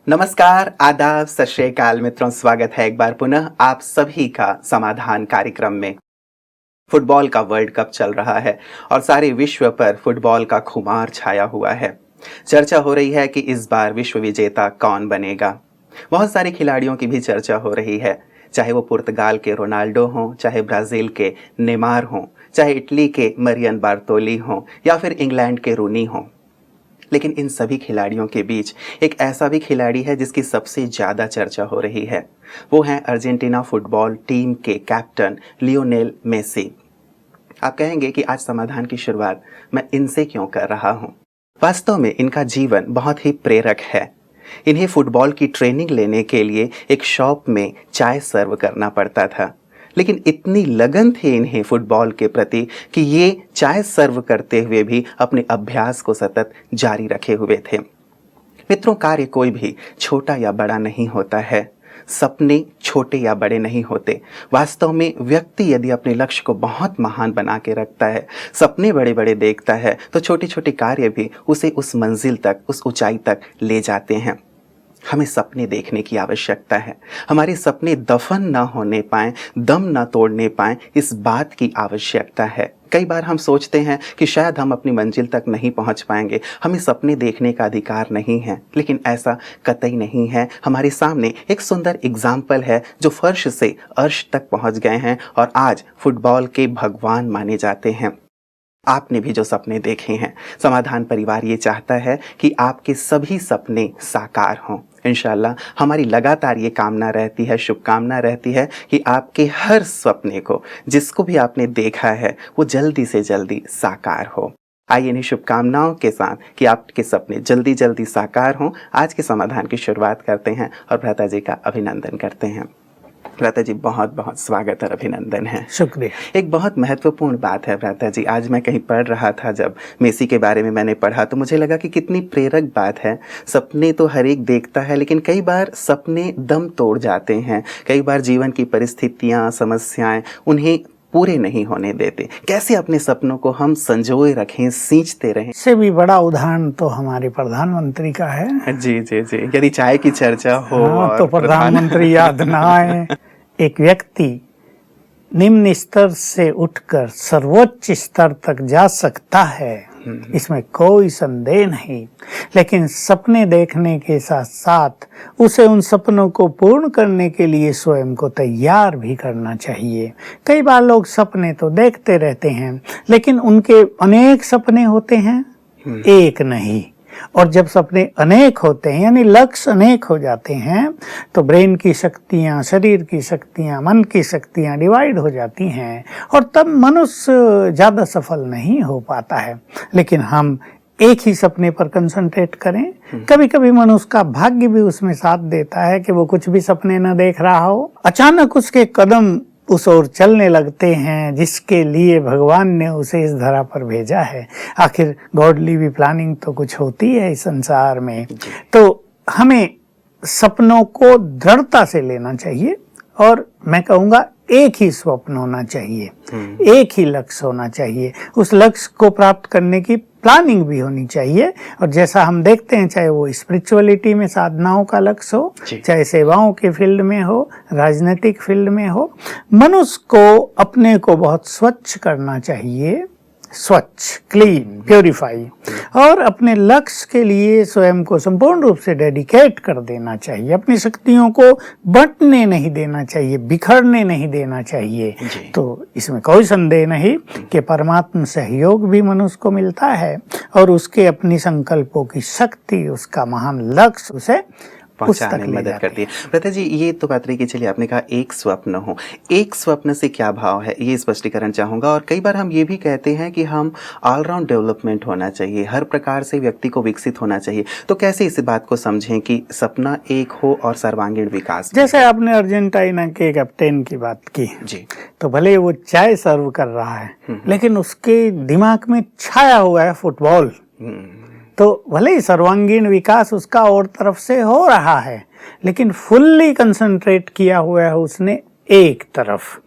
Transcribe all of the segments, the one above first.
नमस्कार, आदाब, सत श्री अकाल मित्रों, स्वागत है एक बार पुनः आप सभी का समाधान कार्यक्रम में। फुटबॉल का वर्ल्ड कप चल रहा है और सारे विश्व पर फुटबॉल का खुमार छाया हुआ है। चर्चा हो रही है कि इस बार विश्व विजेता कौन बनेगा। बहुत सारे खिलाड़ियों की भी चर्चा हो रही है, चाहे वो पुर्तगाल के रोनाल्डो हों, चाहे ब्राज़ील के नेमार हों, चाहे इटली के मरियन बार्तोली हों या फिर इंग्लैंड के रूनी हों। लेकिन इन सभी खिलाड़ियों के बीच एक ऐसा भी खिलाड़ी है जिसकी सबसे ज़्यादा चर्चा हो रही है। वो हैं अर्जेंटीना फुटबॉल टीम के कैप्टन लियोनेल मेसी। आप कहेंगे कि आज समाधान की शुरुआत मैं इनसे क्यों कर रहा हूँ। वास्तव में इनका जीवन बहुत ही प्रेरक है। इन्हें फुटबॉल की ट्रेनिंग लेने के लिए एक शॉप में चाय सर्व करना पड़ता था, लेकिन इतनी लगन थी इन्हें फुटबॉल के प्रति कि ये चाय सर्व करते हुए भी अपने अभ्यास को सतत जारी रखे हुए थे। मित्रों, कार्य कोई भी छोटा या बड़ा नहीं होता है। सपने छोटे या बड़े नहीं होते। वास्तव में व्यक्ति यदि अपने लक्ष्य को बहुत महान बना के रखता है, सपने बड़े बड़े देखता है, तो छोटे छोटे कार्य भी उसे उस मंजिल तक, उस ऊंचाई तक ले जाते हैं। हमें सपने देखने की आवश्यकता है। हमारे सपने दफन ना होने पाएं, दम ना तोड़ने पाएं, इस बात की आवश्यकता है। कई बार हम सोचते हैं कि शायद हम अपनी मंजिल तक नहीं पहुंच पाएंगे, हमें सपने देखने का अधिकार नहीं है, लेकिन ऐसा कतई नहीं है। हमारे सामने एक सुंदर एग्जाम्पल है जो फर्श से अर्श तक पहुंच गए हैं और आज फुटबॉल के भगवान माने जाते हैं। आपने भी जो सपने देखे हैं, समाधान परिवार ये चाहता है कि आपके सभी सपने साकार हों। इंशाल्लाह हमारी लगातार ये कामना रहती है, शुभकामना रहती है कि आपके हर सपने को, जिसको भी आपने देखा है, वो जल्दी से जल्दी साकार हो। आइए इन्हीं शुभकामनाओं के साथ कि आपके सपने जल्दी जल्दी साकार हों, आज के समाधान की शुरुआत करते हैं और भ्राता जी का अभिनंदन करते हैं। भ्राता जी, बहुत बहुत स्वागत और अभिनंदन है। शुक्रिया। एक बहुत महत्वपूर्ण बात है भ्राता जी, आज मैं कहीं पढ़ रहा था, जब मेसी के बारे में मैंने पढ़ा तो मुझे लगा कि कितनी प्रेरक बात है। सपने तो हर एक देखता है, लेकिन कई बार सपने दम तोड़ जाते हैं। कई बार जीवन की परिस्थितियाँ, समस्याएं उन्हें पूरे नहीं होने देते। कैसे अपने सपनों को हम संजोए रखें, सींचते रहें। इससे भी बड़ा उदाहरण तो हमारे प्रधानमंत्री का है। जी जी जी, यदि चाय की चर्चा हो और तो प्रधानमंत्री याद ना आए। एक व्यक्ति निम्न स्तर से उठकर सर्वोच्च स्तर तक जा सकता है, इसमें कोई संदेह नहीं, लेकिन सपने देखने के साथ साथ उसे उन सपनों को पूर्ण करने के लिए स्वयं को तैयार भी करना चाहिए। कई बार लोग सपने तो देखते रहते हैं, लेकिन उनके अनेक सपने होते हैं, एक नहीं। और जब सपने अनेक होते हैं, यानी लक्ष्य अनेक हो जाते हैं, तो ब्रेन की शक्तियाँ, शरीर की शक्तियाँ, मन की शक्तियाँ डिवाइड हो जाती हैं और तब मनुष्य ज़्यादा सफल नहीं हो पाता है। लेकिन हम एक ही सपने पर कंसंट्रेट करें। कभी कभी मनुष्य का भाग्य भी उसमें साथ देता है कि वो कुछ भी सपने न देख रहा हो, अचानक उसके कदम उस ओर चलने लगते हैं जिसके लिए भगवान ने उसे इस धरा पर भेजा है। आखिर गॉडली भी प्लानिंग तो कुछ होती है इस संसार में। तो हमें सपनों को दृढ़ता से लेना चाहिए और मैं कहूँगा एक ही स्वप्न होना चाहिए, एक ही लक्ष्य होना चाहिए। उस लक्ष्य को प्राप्त करने की प्लानिंग भी होनी चाहिए। और जैसा हम देखते हैं, चाहे वो स्पिरिचुअलिटी में साधनाओं का लक्ष्य हो, चाहे सेवाओं के फील्ड में हो, राजनीतिक फील्ड में हो, मनुष्य को अपने को बहुत स्वच्छ करना चाहिए, स्वच्छ, क्लीन, प्योरीफाई, और अपने लक्ष्य के लिए स्वयं को संपूर्ण रूप से डेडिकेट कर देना चाहिए। अपनी शक्तियों को बंटने नहीं देना चाहिए, बिखरने नहीं देना चाहिए। तो इसमें कोई संदेह नहीं कि परमात्मा सहयोग भी मनुष्य को मिलता है और उसके अपनी संकल्पों की शक्ति, उसका महान लक्ष्य उसे पहुंचाने में मदद करती है। भ्राता जी, ये तो बात रही कि चलिए आपने कहा एक स्वप्न हो, एक स्वप्न से क्या भाव है, ये स्पष्टीकरण चाहूँगा। और कई बार हम ये भी कहते हैं कि हम ऑलराउंड डेवलपमेंट होना चाहिए, हर प्रकार से व्यक्ति को विकसित होना चाहिए। तो कैसे इस बात को समझें कि सपना एक हो और सर्वांगीण विकास? जैसे आपने अर्जेंटीना के कैप्टन की बात की जी, तो भले वो चाय सर्व कर रहा है, लेकिन उसके दिमाग में छाया हुआ है फुटबॉल। तो भले ही सर्वांगीण विकास उसका और तरफ से हो रहा है, लेकिन फुल्ली कंसंट्रेट किया हुआ है उसने एक तरफ।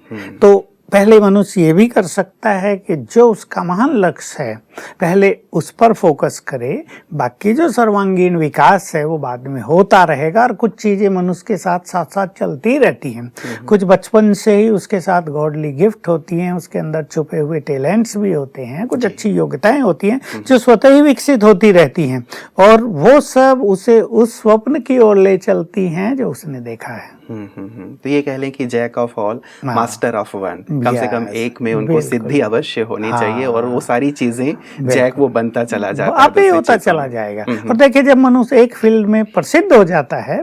तो पहले मनुष्य ये भी कर सकता है कि जो उसका महान लक्ष्य है पहले उस पर फोकस करे, बाकी जो सर्वांगीण विकास है वो बाद में होता रहेगा। और कुछ चीजें मनुष्य के साथ साथ साथ चलती रहती हैं। कुछ बचपन से ही उसके साथ गॉडली गिफ्ट होती हैं, उसके अंदर छुपे हुए टैलेंट्स भी होते हैं, कुछ अच्छी योग्यताएं होती हैं जो स्वतः ही विकसित होती रहती हैं, और वो सब उसे उस स्वप्न की ओर ले चलती हैं जो उसने देखा है। तो ये कह लें कि jack of all master of one, कम से कम एक में उनको सिद्धि अवश्य होनी चाहिए, और वो सारी चीजें जैक वो बनता चला जाता है, आप ही होता चला जाएगा। और देखिए, जब मनुष्य एक फील्ड में प्रसिद्ध हो जाता है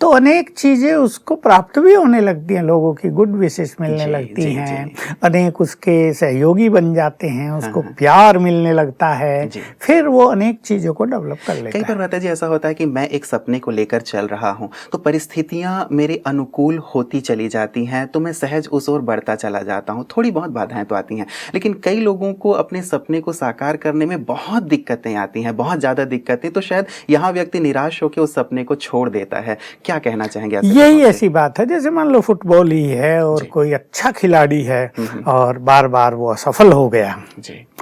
तो अनेक चीजें उसको प्राप्त भी होने लगती हैं, लोगों की गुड विशेस मिलने लगती हैं, अनेक उसके सहयोगी बन जाते हैं, उसको प्यार मिलने लगता है, फिर वो अनेक चीजों को डेवलप कर लेता है। कई बार रहता जी ऐसा होता है कि मैं एक सपने को लेकर चल रहा हूँ, तो परिस्थितियां मेरे अनुकूल होती चली जाती हैं, तो मैं सहज उस ओर बढ़ता चला जाता हूँ। थोड़ी बहुत बाधाएं तो आती हैं, लेकिन कई लोगों को अपने सपने को साकार करने में बहुत दिक्कतें आती हैं, बहुत ज्यादा दिक्कतें, तो शायद यहाँ व्यक्ति निराश होकर उस सपने को छोड़ देता है। क्या कहना चाहेंगे? यही ऐसी बात है, जैसे मान लो फुटबॉल ही है और कोई अच्छा खिलाड़ी है और बार बार वो असफल हो गया,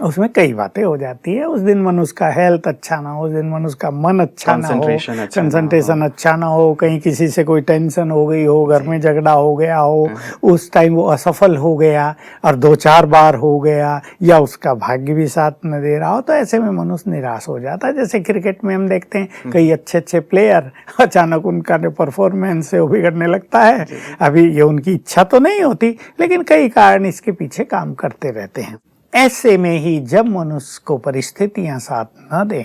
उसमें कई बातें हो जाती है। उस दिन मनुष्य का हेल्थ अच्छा ना हो, उस दिन मनुष्य का मन अच्छा ना हो, कंसंट्रेशन अच्छा ना हो, कहीं किसी से कोई टेंशन हो गई हो, घर में झगड़ा हो गया हो, उस टाइम वो असफल हो गया और 2-4 बार हो गया, या उसका भाग्य भी साथ न दे रहा हो, तो ऐसे में मनुष्य निराश हो जाता है। जैसे क्रिकेट में हम देखते हैं कई अच्छे अच्छे प्लेयर अचानक उनका परफॉर्मेंस से बिगड़ने लगता है। अभी ये उनकी इच्छा तो नहीं होती, लेकिन कई कारण इसके पीछे काम करते रहते हैं। ऐसे में ही जब मनुष्य को परिस्थितियां साथ न दें,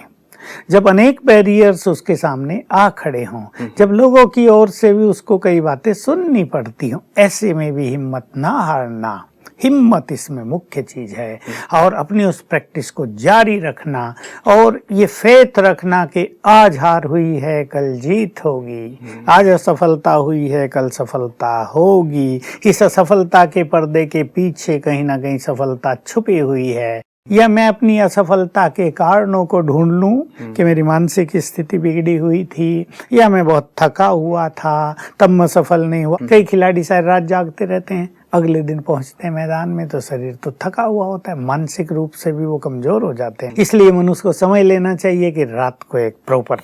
जब अनेक बैरियर्स उसके सामने आ खड़े हों, जब लोगों की ओर से भी उसको कई बातें सुननी पड़ती हों, ऐसे में भी हिम्मत ना हारना, हिम्मत इसमें मुख्य चीज है। और अपनी उस प्रैक्टिस को जारी रखना और ये फेथ रखना कि आज हार हुई है कल जीत होगी, आज असफलता हुई है कल सफलता होगी, इस असफलता के पर्दे के पीछे कहीं ना कहीं सफलता छुपी हुई है। या मैं अपनी असफलता के कारणों को ढूंढ लूं कि मेरी मानसिक स्थिति बिगड़ी हुई थी, या मैं बहुत थका हुआ था तब मैं सफल नहीं हुआ। कई खिलाड़ी सारी रात जागते रहते हैं, अगले दिन पहुंचते हैं मैदान में तो शरीर तो थका हुआ होता है, मानसिक रूप से भी वो कमजोर हो जाते हैं। इसलिए मनुष्य को समझ लेना चाहिए कि रात को एक प्रॉपर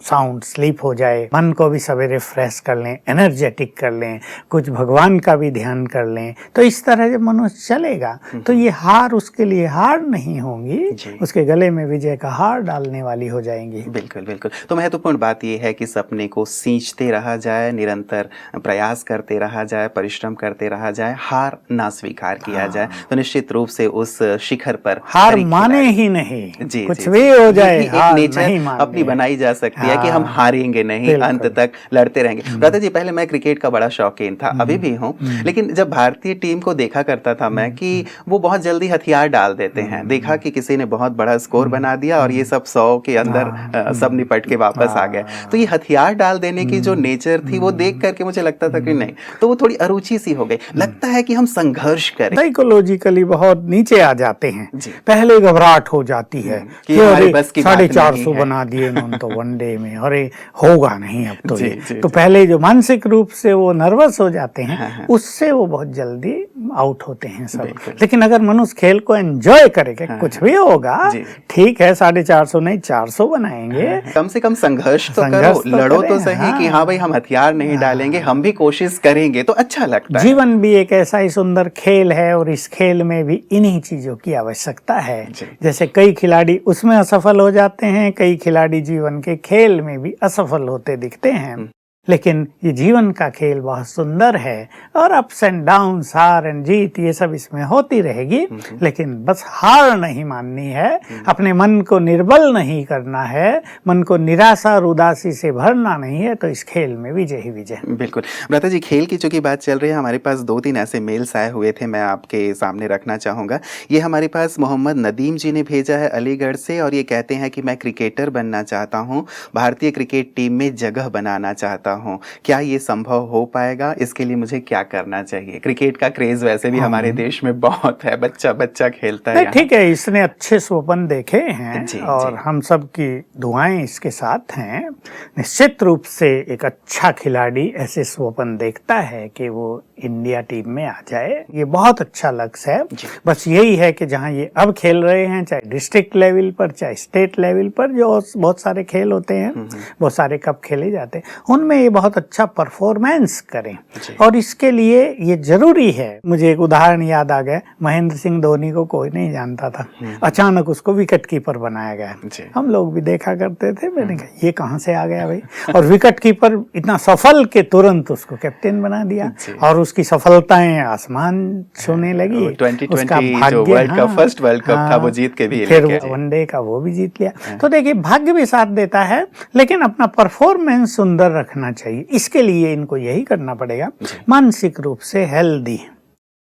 साउंड स्लीप हो जाए, मन को भी सवेरे फ्रेश कर लें, एनर्जेटिक कर लें, कुछ भगवान का भी ध्यान कर लें, तो इस तरह जब मनुष्य चलेगा तो ये हार उसके लिए हार नहीं होंगी, उसके गले में विजय का हार डालने वाली हो जाएंगी। बिल्कुल बिल्कुल। तो महत्वपूर्ण बात यह है कि सपने को सींचते रहा जाए, निरंतर प्रयास करते रहा जाए, परिश्रम करते रहा जाए, हार ना स्वीकार किया जाए, तो निश्चित रूप से उस शिखर पर हार माने ही नहीं, कुछ भी हो जाए हार नहीं माने, अपनी बनाई जा सकती है कि हम हारेंगे नहीं, अंत तक लड़ते रहेंगे। राधा जी, पहले मैं क्रिकेट का बड़ा शौकीन था, अभी भी हूँ, लेकिन जब भारतीय टीम को देखा करता था मैं कि वो बहुत जल्दी हथियार डाल देते हैं। देखा कि किसी ने बहुत बड़ा स्कोर बना दिया और ये सब 100 के अंदर सब निपट के वापस आ गए, तो ये हथियार डाल देने की जो नेचर थी वो देख करके मुझे लगता था कि नहीं, तो वो थोड़ी अरुचि सी हो गई। लगता है कि हम संघर्ष करें, साइकोलॉजिकली बहुत नीचे आ जाते हैं, पहले घबराहट हो जाती है कि 450 बना दिए उन्होंने तो वनडे में, अरे होगा नहीं अब तो ये। तो पहले जो मानसिक रूप से वो नर्वस हो जाते हैं, उससे वो बहुत जल्दी आउट होते हैं सब। लेकिन अगर मनुष्य खेल को एंजॉय करेगा, कुछ भी होगा, ठीक है 450 नहीं 400 बनाएंगे, कम से कम संघर्ष तो करो, लड़ो तो सही कि हाँ भाई हम हथियार नहीं डालेंगे, हम भी कोशिश करेंगे, तो अच्छा लगता है। जीवन भी एक ऐसा ही सुंदर खेल है और इस खेल में भी इन्हीं चीजों की आवश्यकता है। जैसे कई खिलाड़ी उसमें असफल हो जाते हैं, कई खिलाड़ी जीवन के खेल में भी असफल होते दिखते हैं, लेकिन ये जीवन का खेल बहुत सुंदर है और अप्स एंड डाउन्स, हार एंड जीत, ये सब इसमें होती रहेगी। लेकिन बस हार नहीं माननी है, अपने मन को निर्बल नहीं करना है, मन को निराशा और उदासी से भरना नहीं है, तो इस खेल में विजय ही विजय। बिल्कुल भ्राता जी, खेल की चूंकि बात चल रही है, हमारे पास 2-3 ऐसे मेल्स आए हुए थे, मैं आपके सामने रखना चाहूँगा। ये हमारे पास मोहम्मद नदीम जी ने भेजा है अलीगढ़ से, और ये कहते हैं कि मैं क्रिकेटर बनना चाहता हूँ, भारतीय क्रिकेट टीम में जगह बनाना चाहता हूँ, क्या ये संभव हो पाएगा? इसके लिए मुझे क्या करना चाहिए? क्रिकेट का क्रेज वैसे भी हमारे देश में बहुत है, बच्चा बच्चा खेलता है नहीं यहाँ। ठीक है, इसने अच्छे स्वप्न देखे हैं जी, और जी। हम सब की दुआएं इसके साथ हैं। निश्चित रूप से एक अच्छा खिलाड़ी ऐसे स्वप्न देखता है कि वो इंडिया टीम में आ जाए, ये बहुत अच्छा लक्ष्य है। जी। बस यही है कि जहाँ ये अब खेल रहे हैं, चाहे डिस्ट्रिक्ट लेवल पर चाहे स्टेट लेवल पर, जो बहुत सारे खेल होते हैं, बहुत सारे कप खेले जाते हैं, उनमें ये बहुत अच्छा परफॉर्मेंस करें। और इसके लिए ये जरूरी है। मुझे एक उदाहरण याद आ गया, महेंद्र सिंह धोनी को कोई नहीं जानता था, अचानक उसको विकेट कीपर बनाया गया। हम लोग भी देखा करते थे, मैंने कहा ये कहाँ से आ गया भाई, और विकेट कीपर इतना सफल के तुरंत उसको कैप्टन बना दिया और उसकी सफलताएं आसमान छूने लगी। 2020 जो world cup, first world cup था, वो जीत के भी फिर वनडे का वो भी जीत लिया। तो देखिए भाग्य भी साथ देता है, लेकिन अपना परफॉर्मेंस सुंदर रखना चाहिए। इसके लिए इनको यही करना पड़ेगा, मानसिक रूप से हेल्दी,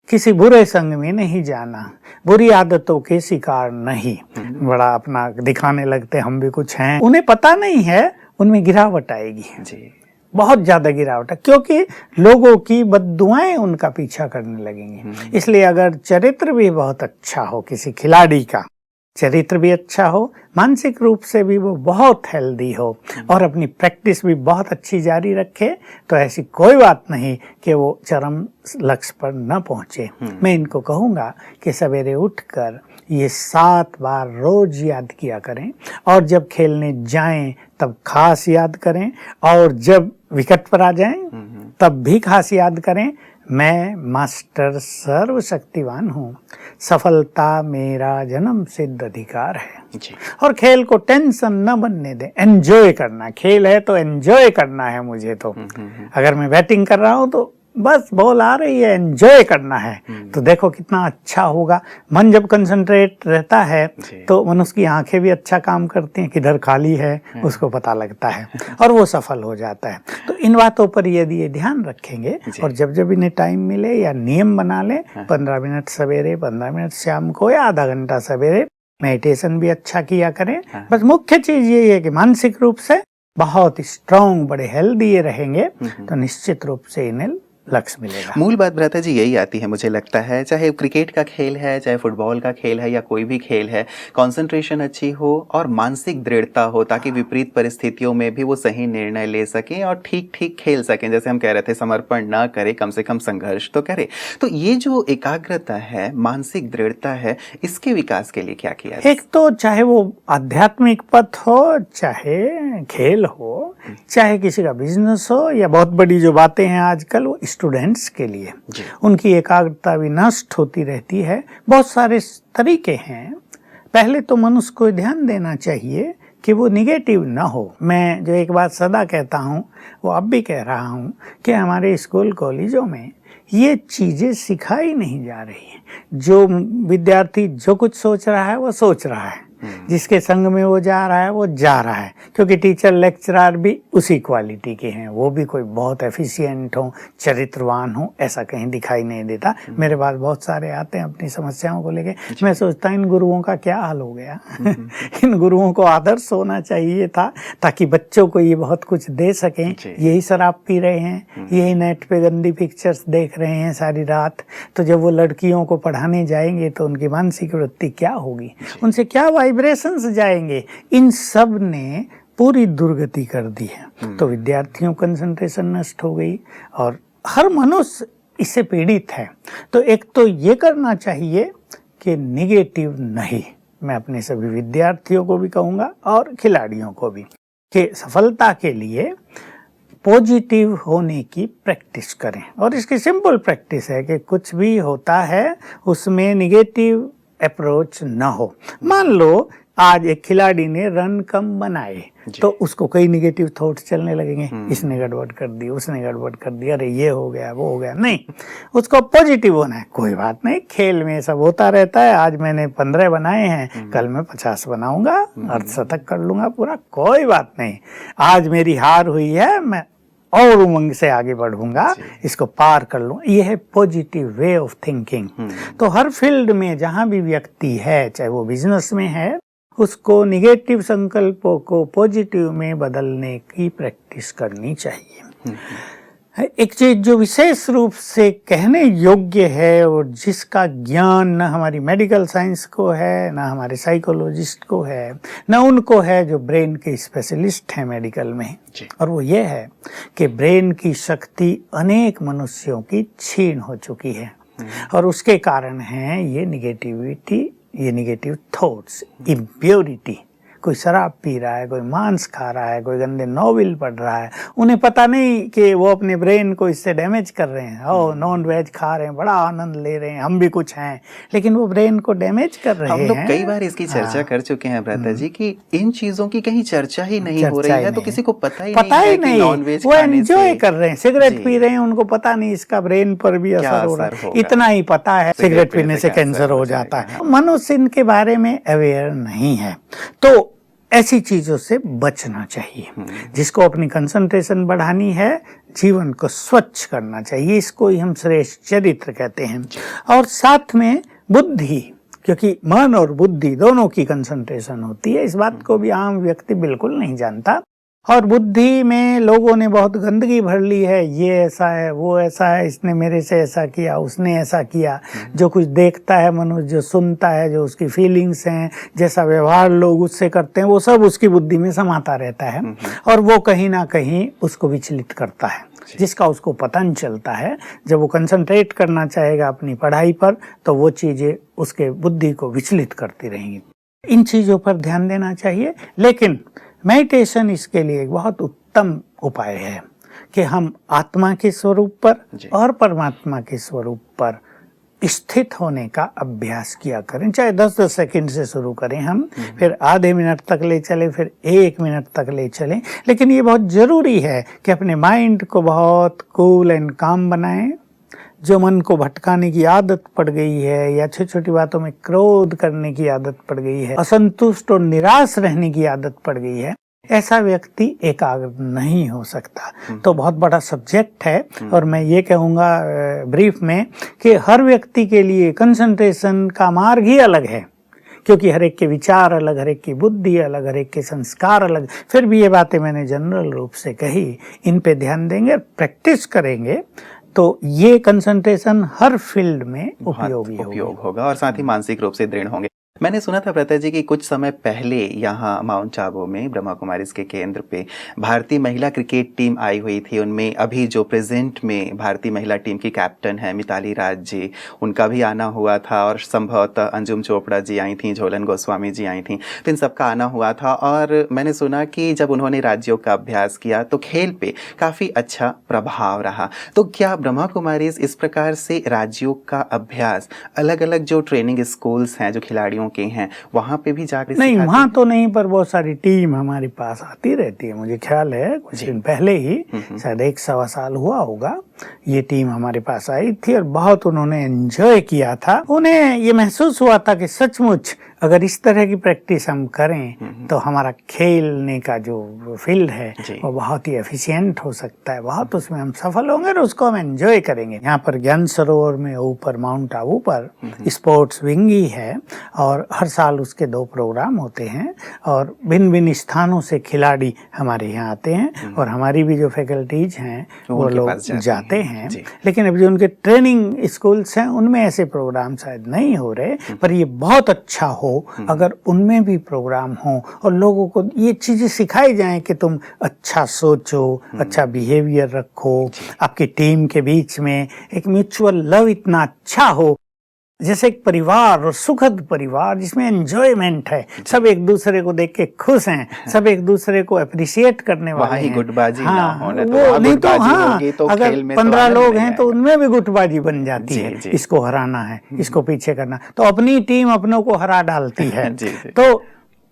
किसी बुरे संग में नहीं जाना, बुरी आदतों के शिकार नहीं, बड़ा अपना दिखाने लगते हम भी कुछ हैं, उन्हें पता नहीं है उनमें गिरावट आएगी जी, बहुत ज्यादा गिरावट है, क्योंकि लोगों की बद्दुआएं उनका पीछा करने लगेंगी। इसलिए अगर चरित्र भी बहुत अच्छा हो, किसी खिलाड़ी का चरित्र भी अच्छा हो, मानसिक रूप से भी वो बहुत हेल्दी हो और अपनी प्रैक्टिस भी बहुत अच्छी जारी रखे, तो ऐसी कोई बात नहीं कि वो चरम लक्ष्य पर न पहुंचे। मैं इनको कहूँगा कि सवेरे उठकर ये 7 बार रोज याद किया करें, और जब खेलने जाएं तब खास याद करें, और जब विकेट पर आ जाएं तब भी खास याद करें, मैं मास्टर सर्वशक्तिवान हूँ, सफलता मेरा जन्म सिद्ध अधिकार है जी। और खेल को टेंशन न बनने दें, एंजॉय करना, खेल है तो एंजॉय करना है मुझे तो। अगर मैं बैटिंग कर रहा हूँ तो बस बॉल आ रही है, एंजॉय करना है, तो देखो कितना अच्छा होगा। मन जब कंसंट्रेट रहता है तो मनुष्य की आंखें भी अच्छा काम करती हैं, किधर खाली है उसको पता लगता है और वो सफल हो जाता है। तो इन बातों पर यदि ये ध्यान रखेंगे और जब जब इन्हें टाइम मिले या नियम बना ले, 15 मिनट सवेरे, 15 मिनट शाम को या आधा घंटा सवेरे, मेडिटेशन भी अच्छा किया करें। बस मुख्य चीज यही है कि मानसिक रूप से बहुत स्ट्रांग, बड़े हेल्दी ये रहेंगे, तो निश्चित रूप से इन्हें लक्ष्य मिलेगा। मूल बात भ्राता जी यही आती है, मुझे लगता है, चाहे क्रिकेट का खेल है, चाहे फुटबॉल का खेल है या कोई भी खेल है, कंसंट्रेशन अच्छी हो और मानसिक दृढ़ता हो, ताकि विपरीत परिस्थितियों में भी वो सही निर्णय ले सकें और ठीक ठीक खेल सकें। जैसे हम कह रहे थे, समर्पण ना करे, कम से कम संघर्ष तो करे। तो ये जो एकाग्रता है, मानसिक दृढ़ता है, इसके विकास के लिए क्या किया? एक तो चाहे वो आध्यात्मिक पथ हो, चाहे खेल हो, चाहे किसी का बिजनेस हो, या बहुत बड़ी जो बातें हैं आजकल वो स्टूडेंट्स के लिए, उनकी एकाग्रता भी नष्ट होती रहती है। बहुत सारे तरीके हैं। पहले तो मनुष्य को ध्यान देना चाहिए कि वो निगेटिव ना हो। मैं जो एक बात सदा कहता हूँ, वो अब भी कह रहा हूँ, कि हमारे स्कूल कॉलेजों में ये चीजें सिखाई नहीं जा रही हैं। जो विद्यार्थी जो कुछ सोच रहा है वो सोच रहा है, जिसके संग में वो जा रहा है वो जा रहा है, क्योंकि टीचर लेक्चरर भी उसी क्वालिटी के हैं, वो भी कोई बहुत एफिशिएंट हो, चरित्रवान हो, ऐसा कहीं दिखाई नहीं देता। मेरे पास बहुत सारे आते हैं अपनी समस्याओं को लेके, मैं सोचता इन गुरुओं का क्या हाल हो गया। इन गुरुओं को आदर्श होना चाहिए था, ताकि बच्चों को ये बहुत कुछ दे सकें। यही शराब पी रहे हैं, यही नेट पे गंदी पिक्चर्स देख रहे हैं सारी रात, तो जब वो लड़कियों को पढ़ाने जाएंगे तो उनकी मानसिक वृत्ति क्या होगी, उनसे क्या वाइब्रेशंस जाएंगे। इन सब ने पूरी दुर्गति कर दी है। तो विद्यार्थियों कंसंट्रेशन नष्ट हो गई और हर मनुष्य इससे पीड़ित है। तो एक तो ये करना चाहिए कि निगेटिव नहीं। मैं अपने सभी विद्यार्थियों को भी कहूँगा और खिलाड़ियों को भी, कि सफलता के लिए पॉजिटिव होने की प्रैक्टिस करें। और इसकी सिंपल प्रैक्टिस है कि कुछ भी होता है उसमें निगेटिव अप्रोच न हो। मान लो आज एक खिलाड़ी ने रन कम बनाए, तो उसको कई निगेटिव थॉट्स चलने लगेंगे, इसने गड़बड़ कर दी, उसने गड़बड़ कर दी, अरे ये हो गया वो हो गया। नहीं, उसको पॉजिटिव होना है। कोई बात नहीं, खेल में सब होता रहता है। आज मैंने 15 बनाए हैं, कल मैं 50 बनाऊंगा, अर्धशतक कर लूंगा पूरा, कोई बात नहीं। आज मेरी हार हुई है, मैं और उमंग से आगे बढ़ूंगा, इसको पार कर लूं। ये है पॉजिटिव वे ऑफ थिंकिंग। तो हर फील्ड में जहां भी व्यक्ति है, चाहे वो बिजनेस में है, उसको निगेटिव संकल्पों को पॉजिटिव में बदलने की प्रैक्टिस करनी चाहिए। एक चीज जो विशेष रूप से कहने योग्य है और जिसका ज्ञान न हमारी मेडिकल साइंस को है, न हमारे साइकोलॉजिस्ट को है, न उनको है जो ब्रेन के स्पेशलिस्ट हैं मेडिकल में, और वो ये है कि ब्रेन की शक्ति अनेक मनुष्यों की छीन हो चुकी है, और उसके कारण है ये निगेटिविटी, ये निगेटिव थॉट्स, इम्प्योरिटी। कोई शराब पी रहा है, कोई मांस खा रहा है, कोई गंदे नॉवेल पढ़ रहा है, उन्हें पता नहीं कि वो अपने ब्रेन को इससे डैमेज कर रहे हैं। ओ नॉन वेज खा रहे हैं, बड़ा आनंद ले रहे हैं, हम भी कुछ हैं, लेकिन वो ब्रेन को डैमेज कर रहे हैं। हम लोग कई बार इसकी चर्चा कर चुके हैं भ्राता जी कि इन चीजों की कहीं चर्चा ही नहीं हो रही है, तो किसी को पता ही नहीं, नॉनवेज वो एंजॉय कर रहे हैं, सिगरेट पी रहे हैं, उनको पता नहीं इसका ब्रेन पर भी असर हो रहा है। इतना ही पता है सिगरेट पीने से कैंसर हो जाता है। मनुष्य इनके बारे में अवेयर नहीं है, तो ऐसी चीजों से बचना चाहिए। जिसको अपनी कंसंट्रेशन बढ़ानी है, जीवन को स्वच्छ करना चाहिए, इसको ही हम श्रेष्ठ चरित्र कहते हैं। और साथ में बुद्धि, क्योंकि मन और बुद्धि दोनों की कंसंट्रेशन होती है, इस बात को भी आम व्यक्ति बिल्कुल नहीं जानता। और बुद्धि में लोगों ने बहुत गंदगी भर ली है, ये ऐसा है, वो ऐसा है, इसने मेरे से ऐसा किया, उसने ऐसा किया। जो कुछ देखता है मनुष्य, जो सुनता है, जो उसकी फीलिंग्स हैं, जैसा व्यवहार लोग उससे करते हैं, वो सब उसकी बुद्धि में समाता रहता है, और वो कहीं ना कहीं उसको विचलित करता है, जिसका उसको पता नहीं चलता है। जब वो कंसंट्रेट करना चाहेगा अपनी पढ़ाई पर, तो वो चीजें उसके बुद्धि को विचलित करती रहेंगी। इन चीजों पर ध्यान देना चाहिए। लेकिन मेडिटेशन इसके लिए एक बहुत उत्तम उपाय है कि हम आत्मा के स्वरूप पर और परमात्मा के स्वरूप पर स्थित होने का अभ्यास किया करें। चाहे 10-10 सेकंड से शुरू करें हम, फिर आधे मिनट तक ले चलें, फिर 1 मिनट तक ले चलें। लेकिन ये बहुत जरूरी है कि अपने माइंड को बहुत कूल एंड काम बनाएं। जो मन को भटकाने की आदत पड़ गई है, या छोटी छोटी बातों में क्रोध करने की आदत पड़ गई है, असंतुष्ट और निराश रहने की आदत पड़ गई है, ऐसा व्यक्ति एकाग्र नहीं हो सकता। तो बहुत बड़ा सब्जेक्ट है, और मैं ये कहूँगा ब्रीफ में कि हर व्यक्ति के लिए कंसंट्रेशन का मार्ग ही अलग है, क्योंकि हर एक के विचार अलग, हर एक की बुद्धि अलग, हर एक के संस्कार अलग। फिर भी ये बातें मैंने जनरल रूप से कही, इन पे ध्यान देंगे, प्रैक्टिस करेंगे, तो ये कंसंट्रेशन हर फील्ड में उपयोग होगा, और साथ ही मानसिक रूप से दृढ़ होंगे। मैंने सुना था भ्राता जी कि कुछ समय पहले यहाँ माउंट आबू में ब्रह्मा कुमारीज के केंद्र पे भारतीय महिला क्रिकेट टीम आई हुई थी। उनमें अभी जो प्रेजेंट में भारतीय महिला टीम की कैप्टन है मिताली राज जी, उनका भी आना हुआ था, और संभवतः अंजुम चोपड़ा जी आई थी, झोलन गोस्वामी जी आई थी, तो इन सबका आना हुआ था। और मैंने सुना कि जब उन्होंने राज्यों का अभ्यास किया तो खेल पे काफ़ी अच्छा प्रभाव रहा। तो क्या ब्रह्मा कुमारीज इस प्रकार से राज्यों का अभ्यास अलग अलग जो ट्रेनिंग स्कूल्स हैं, जो खिलाड़ियों के हैं, वहां पे भी जाकर नहीं, वहां तो नहीं, पर बहुत सारी टीम हमारे पास आती रहती है। मुझे ख्याल है कुछ दिन पहले ही, शायद 1-1.25 साल हुआ होगा, ये टीम हमारे पास आई थी, और बहुत उन्होंने एंजॉय किया था। उन्हें ये महसूस हुआ था कि सचमुच अगर इस तरह की प्रैक्टिस हम करें तो हमारा खेलने का जो फील्ड है वो बहुत ही एफिशिएंट हो सकता है, बहुत उसमें हम सफल होंगे और उसको हम एंजॉय करेंगे। यहाँ पर ज्ञान सरोवर में ऊपर माउंट आबू पर स्पोर्ट्स विंग ही है, और हर साल उसके 2 प्रोग्राम होते हैं, और भिन्न भिन्न स्थानों से खिलाड़ी हमारे यहाँ आते हैं, और हमारी भी जो फैकल्टीज हैं वो लोग जाते हैं। लेकिन अभी जो उनके ट्रेनिंग स्कूल्स हैं उनमें ऐसे प्रोग्राम शायद नहीं हो रहे, पर ये बहुत अच्छा हो अगर उनमें भी प्रोग्राम हो, और लोगों को ये चीजें सिखाई जाएं कि तुम अच्छा सोचो, अच्छा बिहेवियर रखो, आपकी टीम के बीच में एक म्यूचुअल लव इतना अच्छा हो, जैसे एक परिवार और सुखद परिवार जिसमें एंजॉयमेंट है, सब एक दूसरे को देख के खुश हैं, सब एक दूसरे को अप्रिशिएट करने वाले हैं। गुटबाजी हाँ, ना होने वो नहीं तो हाँ, तो अगर 15 लोग हैं तो उनमें भी गुटबाजी बन जाती है। इसको हराना है, इसको पीछे करना, तो अपनी टीम अपनों को हरा डालती है। तो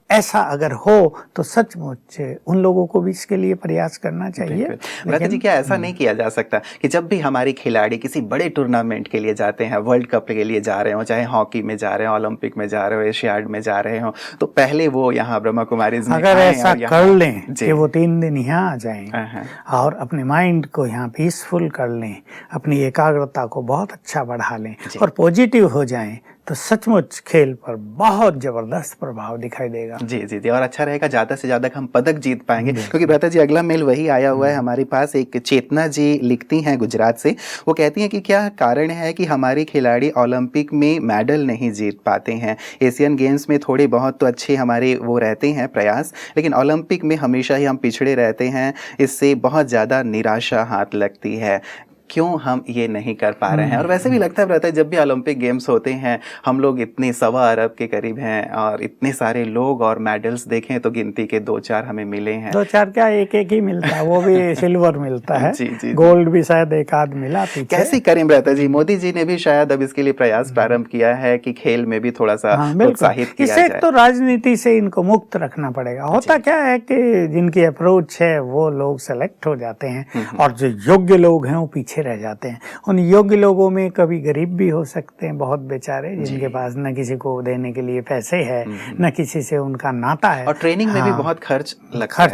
ऐसा अगर हो तो सचमुच उन लोगों को भी इसके लिए प्रयास करना चाहिए। भ्राता जी, क्या ऐसा नहीं किया जा सकता कि जब भी हमारे खिलाड़ी किसी बड़े टूर्नामेंट के लिए जाते हैं, वर्ल्ड कप के लिए जा रहे हो, चाहे हॉकी में जा रहे हो, ओलंपिक में जा रहे हो, एशियाड में जा रहे हो, तो पहले वो यहाँ ब्रह्मा कुमारीज में अगर ऐसा कर लें कि वो 3 दिन यहाँ आ जाएं और अपने माइंड को यहाँ पीसफुल कर लें, अपनी एकाग्रता को बहुत अच्छा बढ़ा लें और पॉजिटिव हो जाएं, तो सचमुच खेल पर बहुत जबरदस्त प्रभाव दिखाई देगा। जी जी जी, और अच्छा रहेगा ज्यादा से ज्यादा हम पदक जीत पाएंगे। क्योंकि भ्राता जी अगला मेल वही आया हुआ है हमारे पास। एक चेतना जी लिखती हैं गुजरात से। वो कहती हैं कि क्या कारण है कि हमारे खिलाड़ी ओलंपिक में मेडल नहीं जीत पाते हैं। एशियन गेम्स में थोड़े बहुत तो अच्छे हमारे वो रहते हैं प्रयास, लेकिन ओलंपिक में हमेशा ही हम पिछड़े रहते हैं। इससे बहुत ज़्यादा निराशा हाथ लगती है। क्यों हम ये नहीं कर पा रहे हैं। और वैसे भी लगता है जब भी ओलंपिक गेम्स होते हैं हम लोग इतने 1.25 अरब के करीब हैं और इतने सारे लोग, और मेडल्स देखें तो गिनती के 2-4 हमें मिले हैं। 2-4 क्या, एक एक ही मिलता है, वो भी सिल्वर मिलता है। जी, जी, गोल्ड भी शायद एक आध मिला पीछे। कैसे करें भ्राता जी। मोदी जी ने भी शायद अब इसके लिए प्रयास प्रारंभ किया है कि खेल में भी थोड़ा सा प्रोत्साहित किया इससे जाए। तो राजनीति से इनको मुक्त रखना पड़ेगा। होता क्या है कि जिनकी अप्रोच है वो लोग सेलेक्ट हो जाते हैं और जो योग्य लोग हैं वो पीछे रह जाते हैं। उन योग्य लोगों में कभी गरीब भी हो सकते हैं, बहुत बेचारे जिनके पास न किसी को देने के लिए पैसे है, न किसी से उनका नाता है, और ट्रेनिंग में भी बहुत खर्च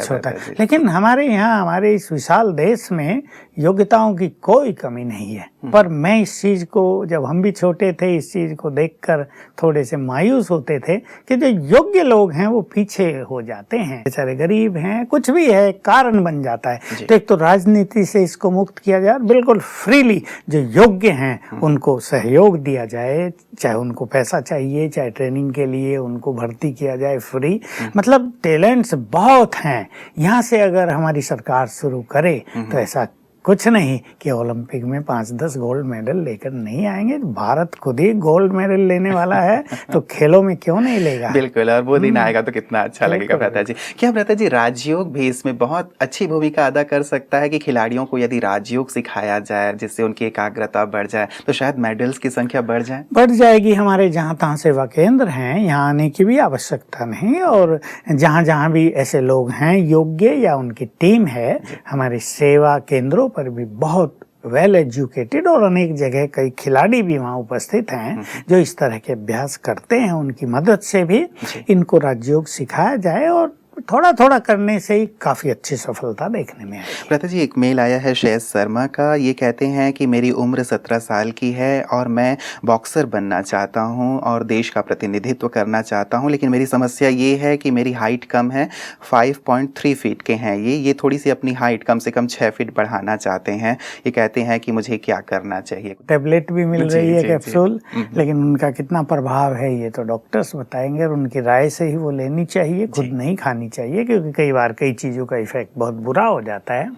होता है। लेकिन हमारे यहाँ, हमारे इस विशाल देश में योग्यताओं की कोई कमी नहीं है। पर मैं इस चीज को, जब हम भी छोटे थे, इस चीज को देखकर थोड़े से मायूस होते थे कि जो योग्य लोग हैं वो पीछे हो जाते हैं। बेचारे गरीब हैं, कुछ भी है, कारण बन जाता है। तो एक तो राजनीति से इसको मुक्त किया जाए, बिल्कुल फ्रीली जो योग्य हैं उनको सहयोग दिया जाए, चाहे उनको पैसा चाहिए, चाहे ट्रेनिंग के लिए उनको भर्ती किया जाए फ्री। मतलब टैलेंट्स बहुत हैं। यहाँ से अगर हमारी सरकार शुरू करे तो ऐसा कुछ नहीं कि ओलंपिक में 5-10 गोल्ड मेडल लेकर नहीं आएंगे। भारत खुद ही गोल्ड मेडल लेने वाला है तो खेलों में क्यों नहीं लेगा। बिल्कुल, और वो दिन आएगा तो कितना अच्छा लगेगा भ्राता जी। क्या भ्राता जी राजयोग भी इसमें बहुत अच्छी भूमिका अदा कर सकता है कि खिलाड़ियों को यदि राजयोग सिखाया जाए जिससे उनकी एकाग्रता बढ़ जाए तो शायद मेडल्स की संख्या बढ़ जाएगी। हमारे जहाँ तहाँ सेवा केंद्र हैं, यहाँ आने की भी आवश्यकता नहीं। और जहाँ जहाँ भी ऐसे लोग हैं योग्य या उनकी टीम है, हमारे सेवा केंद्रों पर भी बहुत वेल एजुकेटेड और अनेक जगह कई खिलाड़ी भी वहाँ उपस्थित हैं जो इस तरह के अभ्यास करते हैं। उनकी मदद से भी इनको राजयोग सिखाया जाए और थोड़ा थोड़ा करने से ही काफी अच्छी सफलता देखने में आएगी। भ्राता जी एक मेल आया है शैज शर्मा का। ये कहते हैं कि मेरी उम्र 17 साल की है और मैं बॉक्सर बनना चाहता हूँ और देश का प्रतिनिधित्व करना चाहता हूँ, लेकिन मेरी समस्या ये है कि मेरी हाइट कम है, 5.3 फीट के हैं ये थोड़ी सी अपनी हाइट कम से कम 6 फीट बढ़ाना चाहते हैं। ये कहते हैं कि मुझे क्या करना चाहिए। टेबलेट भी मिल रही है, कैप्सूल, लेकिन उनका कितना प्रभाव है ये तो डॉक्टर्स बताएंगे और उनकी राय से ही वो लेनी चाहिए, खुद नहीं खानी चाहिए। क्योंकि कई बार कई चीज़ों का इफेक्ट बहुत बुरा हो जाता है,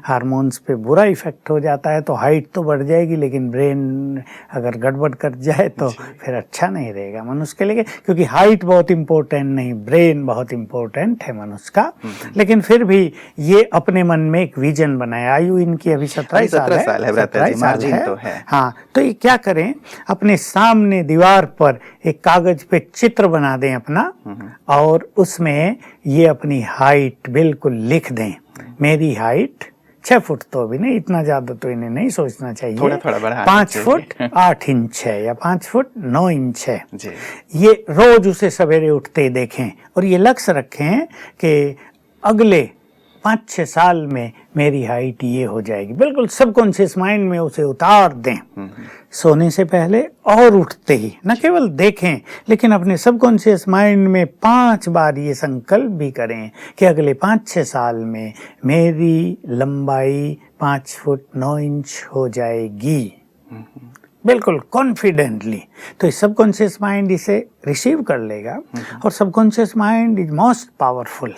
हार्मोन्स पे बुरा इफेक्ट हो जाता है। तो हाइट तो बढ़ जाएगी लेकिन ब्रेन अगर गड़बड़ कर जाए तो फिर अच्छा नहीं रहेगा मनुष्य के लिए। क्योंकि हाइट बहुत इम्पोर्टेंट नहीं, ब्रेन बहुत इम्पोर्टेंट है मनुष्य का। लेकिन फिर भी ये अपने मन में एक विजन बनाए। आयु इनकी अभी 17 साल है, 17 साल है। हाँ, तो ये क्या करें, अपने सामने दीवार पर एक कागज पे चित्र बना दें अपना और उसमें ये अपनी हाइट बिल्कुल लिख दें। मेरी हाइट 6 फुट तो अभी नहीं, इतना ज्यादा तो इन्हें नहीं सोचना चाहिए, थोड़ा बढ़ाना 5 फुट 8 इंच है या 5 फुट 9 इंच है। ये रोज उसे सवेरे उठते ही देखें और ये लक्ष्य रखें कि अगले 5-6 साल में मेरी हाइट ये हो जाएगी। बिल्कुल सबकॉन्शियस माइंड में उसे उतार दें सोने से पहले और उठते ही। न केवल देखें लेकिन अपने सबकॉन्शियस माइंड में 5 बार ये संकल्प भी करें कि अगले 5-6 साल में मेरी लंबाई 5 फुट 9 इंच हो जाएगी, बिल्कुल कॉन्फिडेंटली। तो सबकॉन्शियस माइंड इसे रिसीव कर लेगा और subconscious mind is most powerful,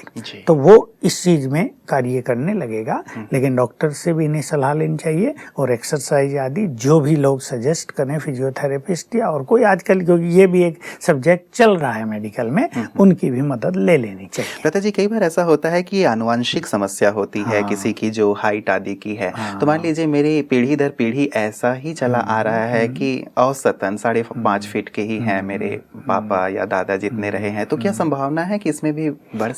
तो वो इस चीज में कार्य करने लगेगा। लेकिन डॉक्टर से भी इन्हें सलाह लेनी चाहिए और एक्सरसाइज आदि जो भी लोग सजेस्ट करें, फिजियोथेरेपिस्ट या और कोई आजकल, क्योंकि ये भी एक सब्जेक्ट चल रहा है मेडिकल में, उनकी भी मदद ले लेनी चाहिए। लता जी कई बार ऐसा होता है कि आनुवंशिक समस्या होती है किसी की जो हाइट आदि की है। तो मान लीजिए मेरी पीढ़ी दर पीढ़ी ऐसा ही चला आ रहा है कि औसतन 5.5 फीट के ही हैं मेरे पापा या दादा जितने रहे हैं, तो क्या संभावना है कि इसमें भी बढ़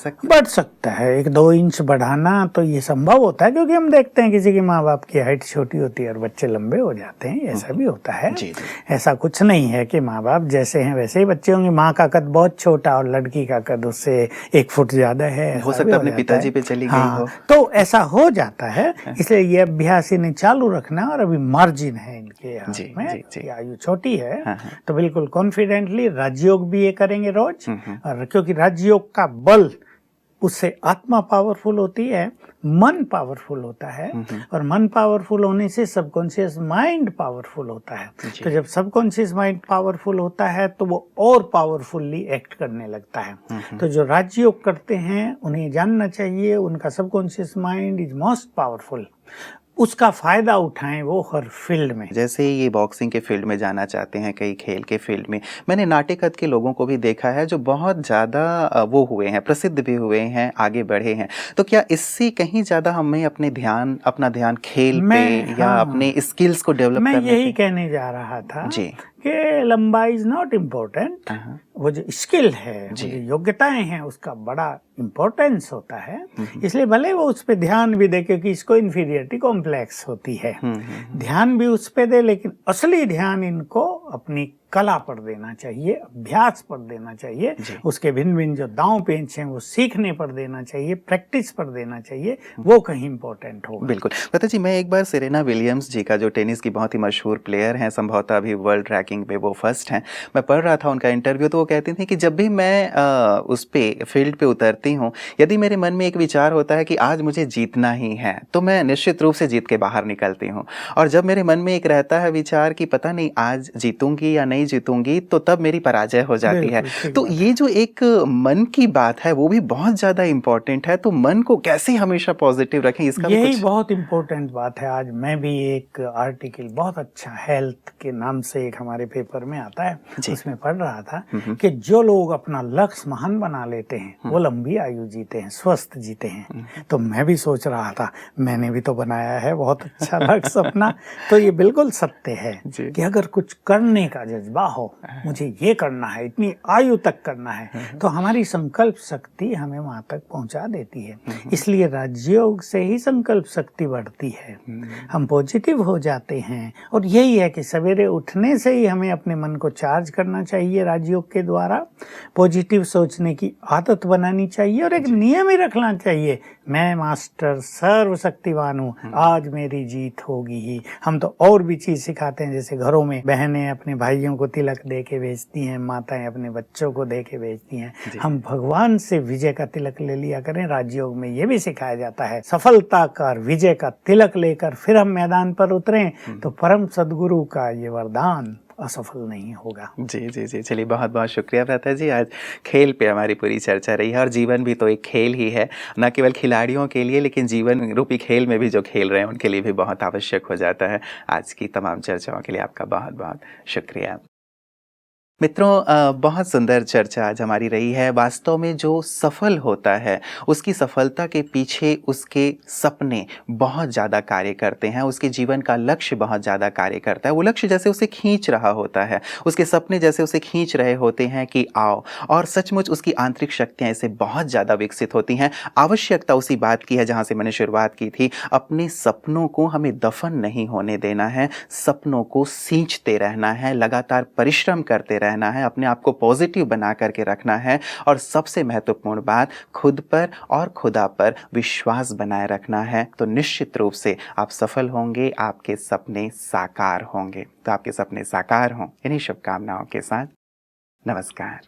सकता है 1-2 इंच बढ़ाना? तो ये संभव होता है क्योंकि हम देखते हैं किसी के माँ बाप की हाइट छोटी होती है और बच्चे लंबे हो जाते हैं, ऐसा भी होता है। ऐसा कुछ नहीं है कि माँ बाप जैसे हैं वैसे ही बच्चे होंगे। माँ का कद बहुत छोटा और लड़की का कद उससे 1 फुट ज्यादा है, हो सकता है अपने पिताजी पे चली गई हो, तो ऐसा हो जाता है। इसलिए ये अभ्यास इन्हें चालू रखना और अभी मार्जिन है इनके में, जी, जी। ये आयु छोटी है, हाँ, हाँ। तो बिल्कुल कॉन्फिडेंटली राजयोग भी ये करेंगे रोज। और क्योंकि राजयोग का बल, उससे आत्मा पावरफुल होती है, मन पावरफुल होता है, और मन पावरफुल होने से सबकॉन्शियस माइंड पावरफुल होता है। जी। तो जब सबकॉन्शियस माइंड पावरफुल होता है तो वो और पावरफुली एक्ट करने लगता है। तो जो राजयोग करते हैं उन्हें जानना चाहिए उनका subconscious mind is most powerful, उसका फायदा उठाएं वो हर फील्ड में। जैसे ये बॉक्सिंग के फील्ड में जाना चाहते हैं, कई खेल के फील्ड में, मैंने नाट्यकद के लोगों को भी देखा है जो बहुत ज़्यादा वो हुए हैं, प्रसिद्ध भी हुए हैं, आगे बढ़े हैं। तो क्या इससे कहीं ज़्यादा हमें अपना ध्यान खेल पे या हाँ, अपने स्किल्स को डेवलप मैं करने यही पे? कहने जा रहा था जी। कि लंबाई इज नॉट इम्पोर्टेंट, हाँ, वो जो स्किल है, वो जी। जो योग्यताएं हैं, उसका बड़ा इम्पोर्टेंस होता है। इसलिए भले वो उस पर ध्यान भी दे, क्योंकि इसको इन्फीरियरिटी कॉम्प्लेक्स होती है, ध्यान भी उस पे दे, लेकिन असली ध्यान इनको अपनी कला पर देना चाहिए, अभ्यास पर देना चाहिए, उसके भिन्न भिन्न जो दांव पेंच हैं वो सीखने पर देना चाहिए, प्रैक्टिस पर देना चाहिए, वो कहीं इम्पोर्टेंट होगा। बिल्कुल। पता जी, मैं एक बार सेरेना विलियम्स जी का, जो टेनिस की बहुत ही मशहूर प्लेयर हैं, संभवतः अभी वर्ल्ड रैंकिंग पे वो फर्स्ट हैं, मैं पढ़ रहा था उनका इंटरव्यू, तो वो कहती थी कि जब भी मैं उस पे फील्ड पे उतरती हूँ, यदि मेरे मन में एक विचार होता है कि आज मुझे जीतना ही है, तो मैं निश्चित रूप से जीत के बाहर निकलती हूँ। और जब मेरे मन में एक रहता है विचार कि पता नहीं आज जीतूंगी या नहीं जीतूंगी, तो तब मेरी पराजय हो जाती है। तो ये जो एक मन की बात है वो भी बहुत ज्यादा इंपॉर्टेंट है। तो मन को कैसे हमेशा पॉजिटिव रखें, इसका भी यही कुछ? बहुत इम्पोर्टेंट बात है। आज मैं भी एक आर्टिकल बहुत अच्छा हेल्थ के नाम से एक हमारे पेपर में आता है, उसमें पढ़ रहा था कि जो लोग अपना लक्ष्य महान बना लेते हैं वो लंबी आयु जीते हैं, स्वस्थ जीते हैं। तो मैं भी सोच रहा था, मैंने भी तो बनाया है बहुत अच्छा लक्ष्य अपना। तो ये बिल्कुल सत्य है कि अगर कुछ करने का जज्बा हो, मुझे ये करना है, इतनी आयु तक करना है, तो हमारी संकल्प शक्ति हमें वहां तक पहुंचा देती है। इसलिए राजयोग से ही संकल्प शक्ति बढ़ती है, हम पॉजिटिव हो जाते हैं। और यही है कि सवेरे उठने से ही हमें अपने मन को चार्ज करना चाहिए राजयोग के द्वारा, पॉजिटिव सोचने की आदत बनानी चाहिए, और एक नियम ही रखना चाहिए, मैं मास्टर सर्वशक्तिवान हूँ, आज मेरी जीत होगी ही। हम तो और भी चीज सिखाते हैं, जैसे घरों में बहनें अपने भाइयों को तिलक दे के भेजती हैं, माताएं अपने बच्चों को दे के भेजती हैं। हम भगवान से विजय का तिलक ले लिया करें। राजयोग में ये भी सिखाया जाता है, सफलता का विजय का तिलक लेकर फिर हम मैदान पर उतरें, तो परम सद्गुरु का ये वरदान असफल नहीं होगा। जी जी जी, चलिए बहुत बहुत शुक्रिया भ्राता जी। आज खेल पे हमारी पूरी चर्चा रही है, और जीवन भी तो एक खेल ही है, न केवल खिलाड़ियों के लिए, लेकिन जीवन रूपी खेल में भी जो खेल रहे हैं उनके लिए भी बहुत आवश्यक हो जाता है। आज की तमाम चर्चाओं के लिए आपका बहुत बहुत शुक्रिया। मित्रों, बहुत सुंदर चर्चा आज हमारी रही है। वास्तव में जो सफल होता है, उसकी सफलता के पीछे उसके सपने बहुत ज़्यादा कार्य करते हैं, उसके जीवन का लक्ष्य बहुत ज़्यादा कार्य करता है। वो लक्ष्य जैसे उसे खींच रहा होता है, उसके सपने जैसे उसे खींच रहे होते हैं कि आओ, और सचमुच उसकी आंतरिक शक्तियाँ इसे बहुत ज़्यादा विकसित होती हैं। आवश्यकता उसी बात की है जहाँ से मैंने शुरुआत की थी, अपने सपनों को हमें दफन नहीं होने देना है, सपनों को सींचते रहना है, लगातार परिश्रम करते रहना है, अपने आप को पॉजिटिव बना करके रखना है, और सबसे महत्वपूर्ण बात, खुद पर और खुदा पर विश्वास बनाए रखना है। तो निश्चित रूप से आप सफल होंगे, आपके सपने साकार होंगे। तो आपके सपने साकार हों, इन्हीं शुभकामनाओं के साथ नमस्कार।